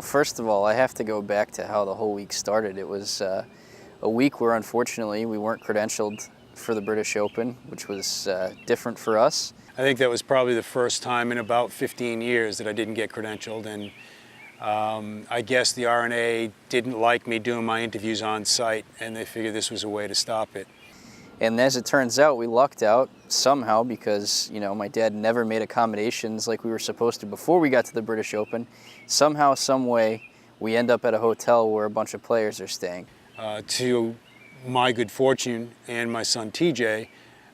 Well, first of all, I have to go back to how the whole week started. It was a week where, unfortunately, we weren't credentialed for the British Open, which was different for us. I think that was probably the first time in about 15 years that I didn't get credentialed, and I guess the RNA didn't like me doing my interviews on site, and they figured this was a way to stop it. And as it turns out, we lucked out somehow because, my dad never made accommodations like we were supposed to before we got to the British Open. Somehow, some way, we end up at a hotel where a bunch of players are staying. To my good fortune and my son TJ,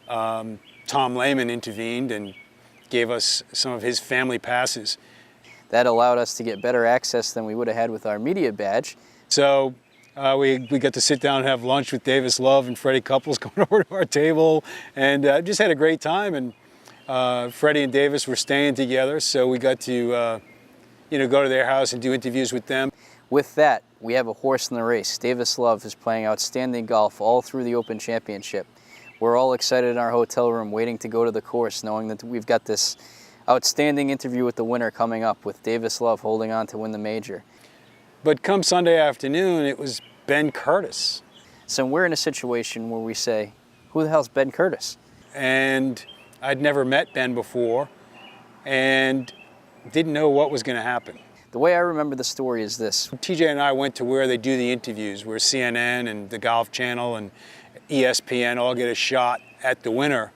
Tom Lehman intervened and gave us some of his family passes. That allowed us to get better access than we would have had with our media badge. So we got to sit down and have lunch with Davis Love and Freddie Couples going over to our table, and just had a great time. And Freddie and Davis were staying together, so we got to go to their house and do interviews with them. With that, we have a horse in the race. Davis Love is playing outstanding golf all through the Open Championship. We're all excited in our hotel room waiting to go to the course, knowing that we've got this outstanding interview with the winner coming up, with Davis Love holding on to win the major. But come Sunday afternoon, it was Ben Curtis. So we're in a situation where we say, who the hell's Ben Curtis? And I'd never met Ben before and didn't know what was going to happen. The way I remember the story is this. TJ and I went to where they do the interviews, where CNN and the Golf Channel and ESPN all get a shot at the winner.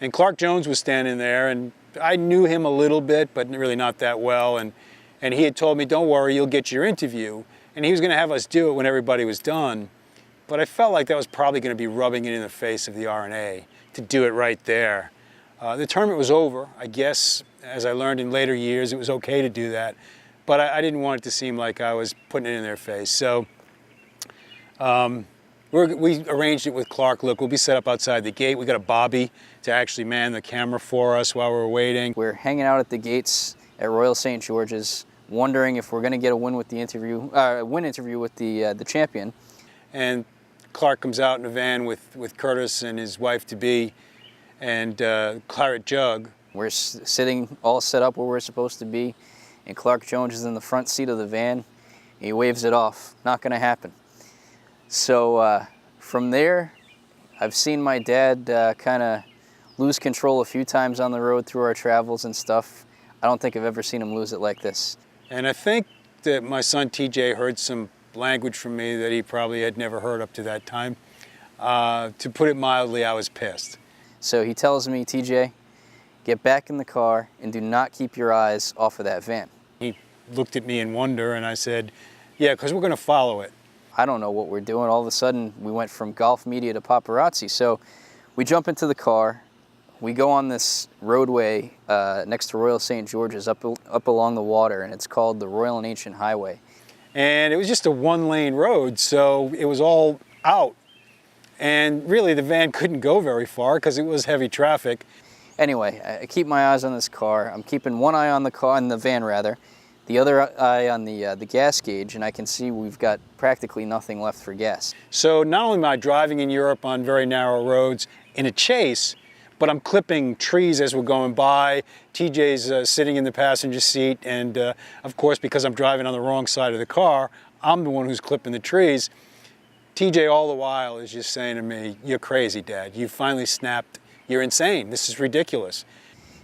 And Clark Jones was standing there, and I knew him a little bit, but really not that well. And he had told me, don't worry, you'll get your interview. And he was going to have us do it when everybody was done. But I felt like that was probably going to be rubbing it in the face of the RNA to do it right there. The tournament was over. I guess, as I learned in later years, it was okay to do that. But I didn't want it to seem like I was putting it in their face. So we arranged it with Clark. Look, we'll be set up outside the gate. We got a Bobby to actually man the camera for us while we're waiting. We're hanging out at the gates at Royal St. George's, wondering if we're going to get a win with the interview, with the champion. And Clark comes out in a van with Curtis and his wife-to-be and Claret Jug. We're sitting all set up where we're supposed to be, and Clark Jones is in the front seat of the van. He waves it off. Not going to happen. So from there, I've seen my dad kind of lose control a few times on the road through our travels and stuff. I don't think I've ever seen him lose it like this. And I think that my son TJ heard some language from me that he probably had never heard up to that time. To put it mildly, I was pissed. So he tells me, TJ, get back in the car and do not keep your eyes off of that van. He looked at me in wonder, and I said, yeah, because we're going to follow it. I don't know what we're doing. All of a sudden, we went from golf media to paparazzi. So we jump into the car. We go on this roadway next to Royal St. George's up along the water, and it's called the Royal and Ancient Highway. And it was just a one-lane road, so it was all out. And really, the van couldn't go very far because it was heavy traffic. Anyway, I keep my eyes on this car. I'm keeping one eye on the car, on the van rather, the other eye on the gas gauge, and I can see we've got practically nothing left for gas. So not only am I driving in Europe on very narrow roads in a chase, but I'm clipping trees as we're going by. TJ's sitting in the passenger seat, and of course, because I'm driving on the wrong side of the car, I'm the one who's clipping the trees. TJ all the while is just saying to me, you're crazy, Dad. You finally snapped. You're insane. This is ridiculous.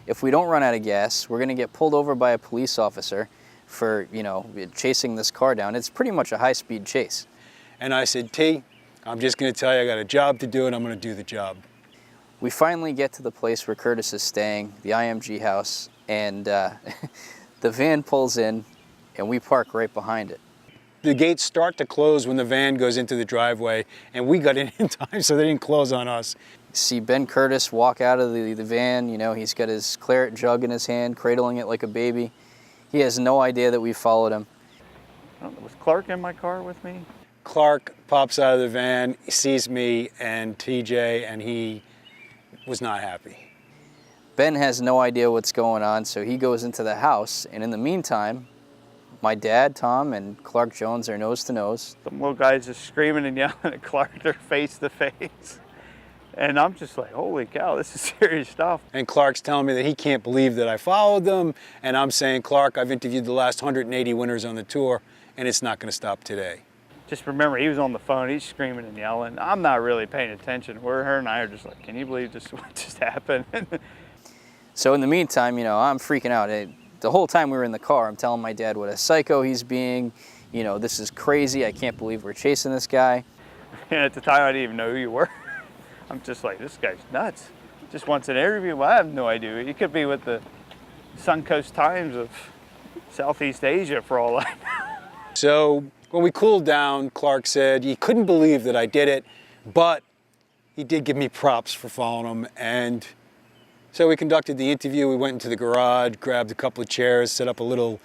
If we don't run out of gas, we're going to get pulled over by a police officer for, chasing this car down. It's pretty much a high-speed chase. And I said, T, I'm just going to tell you I got a job to do, and I'm going to do the job. We finally get to the place where Curtis is staying, the IMG house, and the van pulls in, and we park right behind it. The gates start to close when the van goes into the driveway, and we got in time, so they didn't close on us. See Ben Curtis walk out of the van. He's got his claret jug in his hand, cradling it like a baby. He has no idea that we followed him. Was Clark in my car with me? Clark pops out of the van, sees me and TJ, and he was not happy. Ben has no idea what's going on, so he goes into the house, and in the meantime, my dad, Tom, and Clark Jones are nose to nose. Some little guys just screaming and yelling at Clark. They're face to face. And I'm just like, holy cow, this is serious stuff. And Clark's telling me that he can't believe that I followed them. And I'm saying, Clark, I've interviewed the last 180 winners on the tour, and it's not going to stop today. Just remember, he was on the phone, he's screaming and yelling. I'm not really paying attention. Her and I are just like, can you believe this, what just happened? So in the meantime, I'm freaking out. The whole time we were in the car, I'm telling my dad what a psycho he's being. This is crazy. I can't believe we're chasing this guy. And at the time, I didn't even know who you were. I'm just like, this guy's nuts. Just wants an interview. Well, I have no idea. He could be with the Suncoast Times of Southeast Asia for all I know. So when we cooled down, Clark said he couldn't believe that I did it, but he did give me props for following him. And so we conducted the interview. We went into the garage, grabbed a couple of chairs, set up a little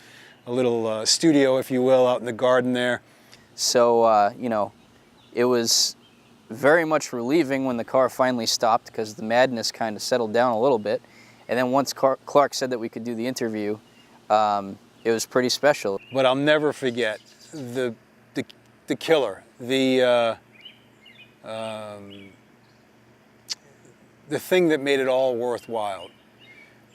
studio, if you will, out in the garden there. So, it was very much relieving when the car finally stopped because the madness kind of settled down a little bit. And then once Clark said that we could do the interview, it was pretty special. But I'll never forget the killer, the thing that made it all worthwhile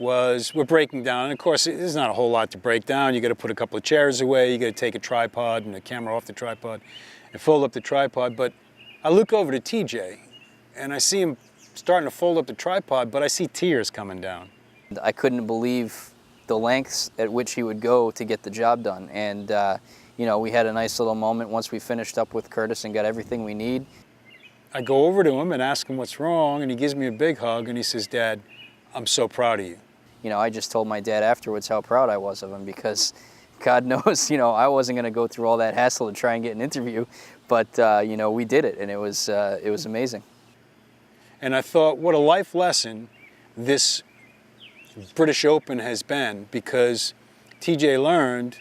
was we're breaking down. And of course, there's not a whole lot to break down. You got to put a couple of chairs away. You got to take a tripod and a camera off the tripod and fold up the tripod. But I look over to TJ and I see him starting to fold up the tripod, but I see tears coming down. I couldn't believe the lengths at which he would go to get the job done. And, we had a nice little moment once we finished up with Curtis and got everything we need. I go over to him and ask him what's wrong, and he gives me a big hug, and he says, Dad, I'm so proud of you. I just told my dad afterwards how proud I was of him because God knows, I wasn't going to go through all that hassle to try and get an interview, but, we did it, and it was amazing. And I thought, what a life lesson this British Open has been, because TJ learned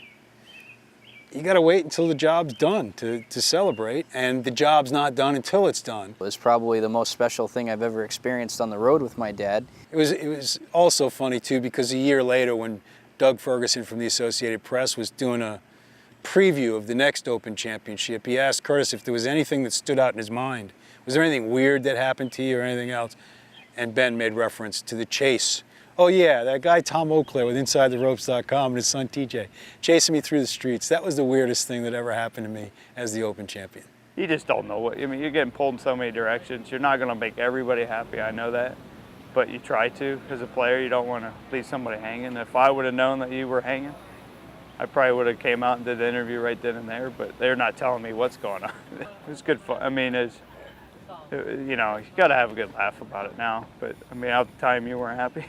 you got to wait until the job's done to celebrate, and the job's not done until it's done. It was probably the most special thing I've ever experienced on the road with my dad. It was also funny, too, because a year later when Doug Ferguson from the Associated Press was doing a preview of the next Open Championship, he asked Curtis if there was anything that stood out in his mind. Was there anything weird that happened to you or anything else? And Ben made reference to the chase. Oh yeah, that guy Tom Auclair with InsideTheRopes.com and his son TJ chasing me through the streets. That was the weirdest thing that ever happened to me as the Open champion. You just don't know what, you're getting pulled in so many directions. You're not gonna make everybody happy, I know that. But you try to. As a player, you don't wanna leave somebody hanging. If I would've known that you were hanging, I probably would've came out and did the interview right then and there, but they're not telling me what's going on. It was good fun. You gotta have a good laugh about it now, but at the time you weren't happy.